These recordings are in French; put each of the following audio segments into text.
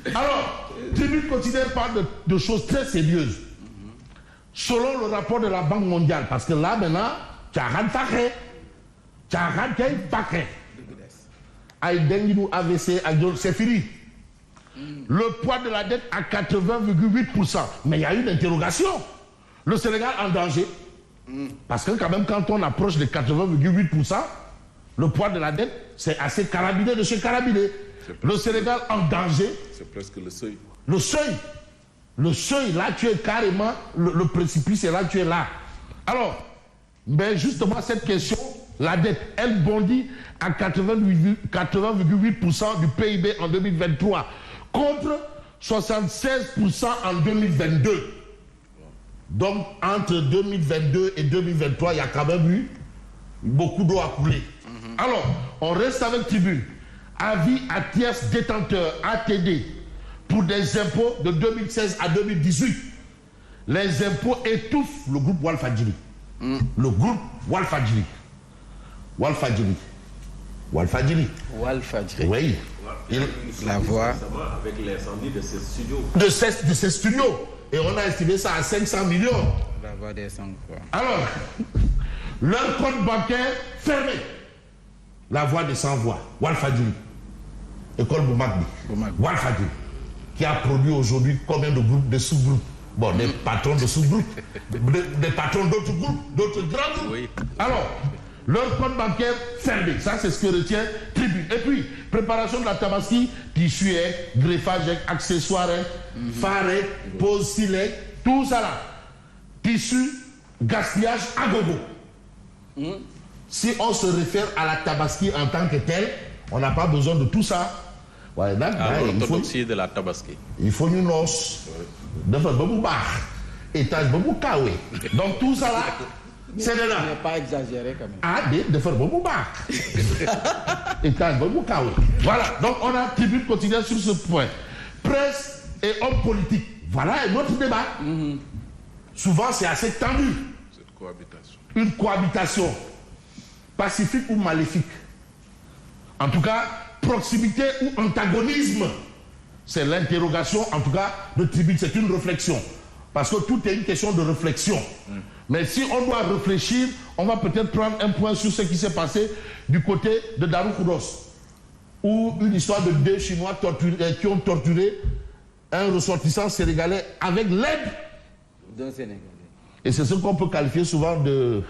Alors, Tribune quotidienne parle de choses très sérieuses. Selon le rapport de la Banque mondiale, parce que là maintenant, tu as un paquet. Tu as un paquet. AVC, c'est fini. Le poids de la dette à 80,8%. Mais il y a une interrogation. Le Sénégal en danger. Parce que quand même, quand on approche de 80,8%, le poids de la dette, c'est assez carabiné de chez carabiné. Le Sénégal en danger. C'est presque le seuil. Le seuil. Le seuil, là, tu es carrément, le précipice, et là, tu es là. Alors, ben justement, cette question, la dette, elle bondit à 80,8% du PIB en 2023, contre 76% en 2022. Donc, entre 2022 et 2023, il y a quand même eu beaucoup d'eau à couler. Alors, on reste avec Tribune. Avis à tierces détenteurs, ATD, pour des impôts de 2016 à 2018. Les impôts étouffent le groupe Walfadjri. Le groupe Walfadjri. Walfadjri. Walfadjri. Walfadjri. Oui. La voix. Avec l'incendie de ces studios. De ces studios. Et on a estimé ça à 500 millions. La voix des sans-voix. Alors, leur compte bancaire fermé. La voix des sans-voix. Walfadjri. École Boumakdi. Walfadjri. Qui a produit aujourd'hui combien de groupes, de sous-groupes? Bon, des patrons de sous-groupes, des patrons d'autres groupes, d'autres grands groupes. Oui. Alors, leur compte bancaire fermé. Ça, c'est ce que retient Tribune. Et puis, préparation de la tabaski, tissu, greffage, accessoires, phare, pose silet, tout ça là. Tissu, gaspillage à gogo. Si on se réfère à la tabaski en tant que telle, on n'a pas besoin de tout ça. Ouais, l'orthodoxie de la tabaski. Il faut une os de faire beaucoup bar, étage beaucoup kawe. Donc tout ça là, c'est de là. Il n'est pas exagéré quand même. Ah, de faire beaucoup bar. Étage beaucoup kawe. Voilà, donc on a Tribune quotidienne sur ce point. Presse et hommes politiques. Voilà un autre débat. Souvent c'est assez tendu. Cette cohabitation. Une cohabitation pacifique ou maléfique. En tout cas, proximité ou antagonisme, c'est l'interrogation, en tout cas, de Tribune, c'est une réflexion. Parce que tout est une question de réflexion. Mais si on doit réfléchir, on va peut-être prendre un point sur ce qui s'est passé du côté de Daroukouros, où une histoire de deux Chinois qui ont torturé un ressortissant sénégalais avec l'aide d'un Sénégalais. Et c'est ce qu'on peut qualifier souvent de...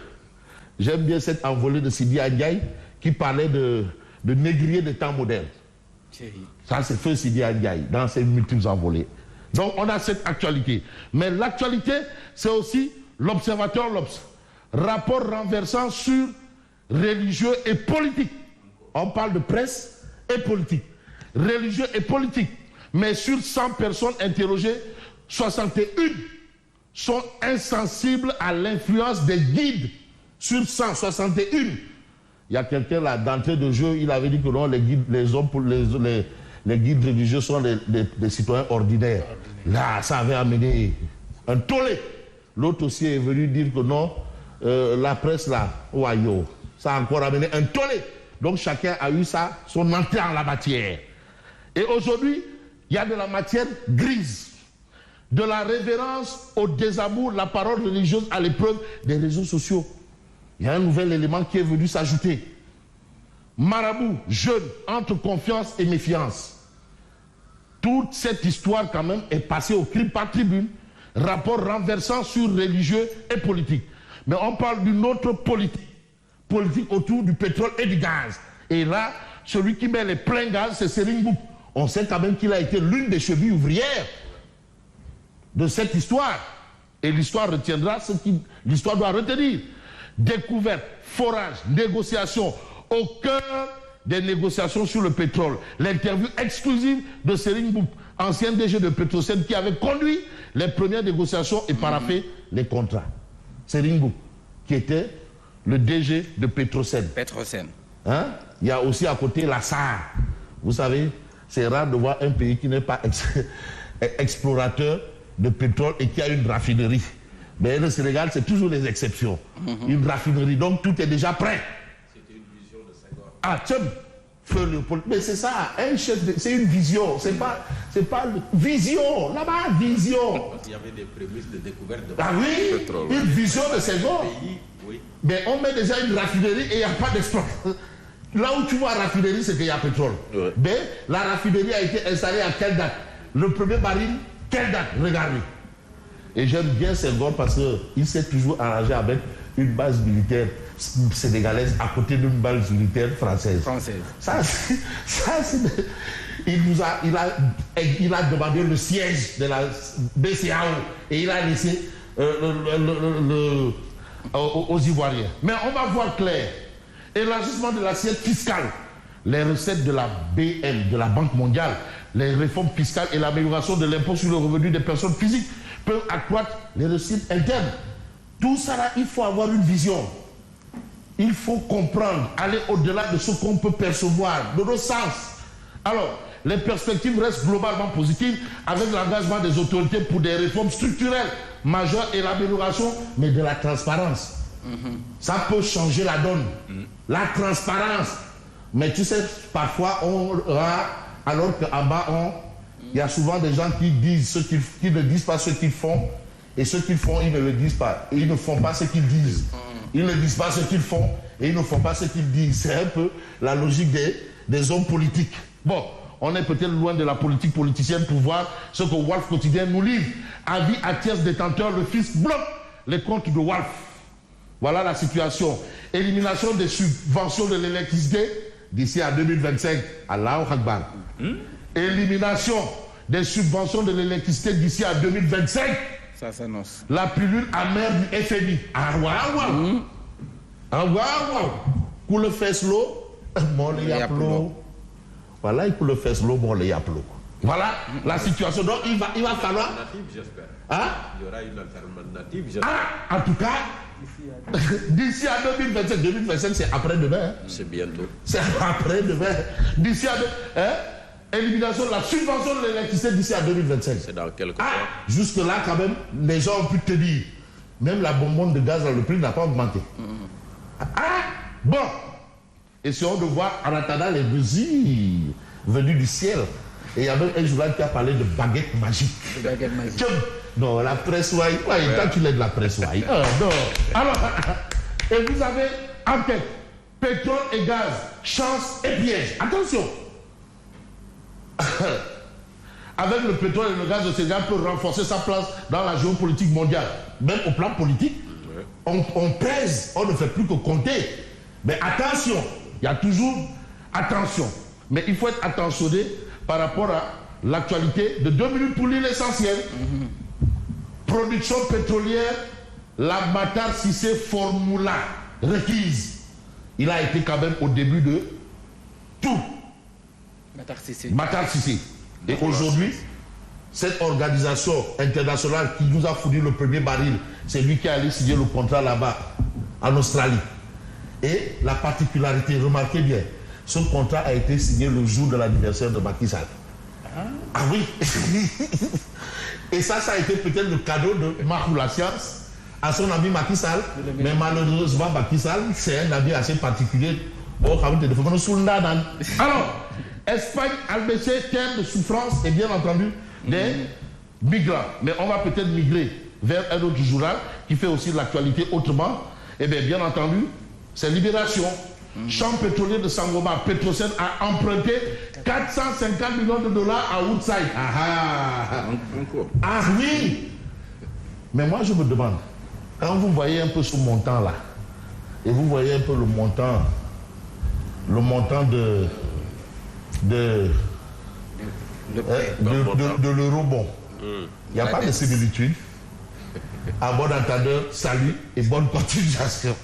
J'aime bien cette envolée de Sidi Ndiaye qui parlait de négrier des temps modernes. Ça, c'est feu Sidi Ndiaye dans ses multiples envolées. Donc, on a cette actualité. Mais l'actualité, c'est aussi l'Observateur l'Obs. Rapport renversant sur religieux et politique. On parle de presse et politique. Religieux et politique. Mais sur 100 personnes interrogées, 61 sont insensibles à l'influence des guides. Sur 161. Il y a quelqu'un là, d'entrée de jeu, il avait dit que non, les guides religieux sont des citoyens ordinaires. Là, ça avait amené un tollé. L'autre aussi est venu dire que non, la presse là, ouayo, ça a encore amené un tollé. Donc chacun a eu ça, son entrée en la matière. Et aujourd'hui, il y a de la matière grise. De la révérence au désamour, la parole religieuse à l'épreuve des réseaux sociaux. Il y a un nouvel élément qui est venu s'ajouter. Marabout, jeune, entre confiance et méfiance. Toute cette histoire quand même est passée au crime par Tribune. Rapport renversant sur religieux et politique. Mais on parle d'une autre politique. Politique autour du pétrole et du gaz. Et là, celui qui met les pleins gaz, c'est Serigne Mboup. On sait quand même qu'il a été l'une des chevilles ouvrières de cette histoire. Et l'histoire retiendra ce que l'histoire doit retenir. Découverte, forage, négociation, au cœur des négociations sur le pétrole. L'interview exclusive de Serigne Mboup, ancien DG de Petrosen, qui avait conduit les premières négociations et paraphé les contrats. Serigne Mboup, qui était le DG de Petrosen. Petrosen. Hein? Il y a aussi à côté la SAR. Vous savez, c'est rare de voir un pays qui n'est pas explorateur de pétrole et qui a une raffinerie. Mais le Sénégal, c'est toujours les exceptions. Une raffinerie, donc tout est déjà prêt. C'était une vision de Senghor. Ah, tiens, Feu Léopold. Mais c'est ça, un chef, c'est une vision. C'est pas vision. Là-bas, vision. Parce qu'il y avait des prémices de découverte de Ah oui, pétrole. une vision de Senghor. Pays, oui. Mais on met déjà une raffinerie et il n'y a pas d'exploitation. Là où tu vois raffinerie, c'est qu'il y a pétrole. Ouais. Mais la raffinerie a été installée à quelle date? Le premier baril, quelle date? Regardez. Et j'aime bien Senghor parce qu'il s'est toujours arrangé avec une base militaire sénégalaise à côté d'une base militaire française. Il a demandé le siège de la BCAO et il a laissé aux Ivoiriens. Mais on va voir clair. Élargissement de l'assiette fiscale, les recettes de la BM, de la Banque mondiale, les réformes fiscales et l'amélioration de l'impôt sur le revenu des personnes physiques peuvent accroître les recettes internes. Tout ça là, il faut avoir une vision. Il faut comprendre, aller au-delà de ce qu'on peut percevoir, de nos sens. Alors, les perspectives restent globalement positives avec l'engagement des autorités pour des réformes structurelles majeures et l'amélioration, mais de la transparence. Ça peut changer la donne. La transparence. Mais tu sais, parfois, alors qu'en bas, il y a souvent des gens qui disent qui ne disent pas ce qu'ils font. Et ce qu'ils font, ils ne le disent pas. Ils ne font pas ce qu'ils disent. Ils ne disent pas ce qu'ils font et ils ne font pas ce qu'ils disent. C'est un peu la logique des hommes politiques. Bon, on est peut-être loin de la politique politicienne pour voir ce que Walf Quotidien nous livre. Avis à tiers détenteur, le fisc bloque les comptes de Walf. Voilà la situation. Élimination des subventions de l'électricité d'ici à 2025. Allahu Akbar. Élimination des subventions de l'électricité d'ici à 2025. Ça s'annonce. La pilule amère du FMI. Ah waouh. Ah waouh. Pour le feslo, mon le yaplo. Voilà, pour le feslo, mon le yaplo. Voilà la situation. Donc il va falloir. Alternative, j'espère. Hein? Il y aura une alternative, j'espère. Ah, en tout cas, d'ici à 2025, 2025 c'est après-demain. Hein? C'est bientôt. C'est après-demain. D'ici à élimination de la subvention de l'électricité d'ici à 2025. C'est dans quelques Ah, mois. jusque-là, quand même, les gens ont pu te dire. Même la bonbonne de gaz, le prix n'a pas augmenté. Ah, bon. Essayons de voir en attendant les mesures venues du ciel. Et il y avait un journal qui a parlé de baguette magique. Baguette magique. Non, la presse, ouais. Quand tu l'es de la presse, ouais. Non. Alors, et vous avez enquête. Pétrole et gaz, chance et piège. Attention. Avec le pétrole et le gaz, le Sénégal peut renforcer sa place dans la géopolitique mondiale. Même au plan politique, on pèse, on ne fait plus que compter. Mais attention, il y a toujours attention. Mais il faut être attentionné par rapport à l'actualité de 2 minutes pour lire l'essentiel. Production pétrolière, la Matar Cissé formula requise. Il a été quand même au début de tout. Matar Cissé. Et aujourd'hui, cette organisation internationale qui nous a fourni le premier baril, c'est lui qui a allé signer le contrat là-bas, en Australie. Et la particularité, remarquez bien, ce contrat a été signé le jour de l'anniversaire de Macky Sall. Ah oui. Et ça a été peut-être le cadeau de Mahou la science à son ami Macky Sall. Mais malheureusement, Macky Sall, c'est un ami assez particulier. Bon, alors, Espagne, Albéché, terre de souffrance et bien entendu des migrants. Mais on va peut-être migrer vers un autre journal qui fait aussi de l'actualité autrement. Et bien entendu, c'est Libération. Champ pétrolier de Sangoma, Petrosen a emprunté 450 millions de dollars à Woodside. Ah oui. Mais moi je me demande, quand vous voyez un peu ce montant là, et vous voyez un peu le montant de l'euro-bon, il n'y a pas de similitude. À bon entendeur, salut et bonne continuation.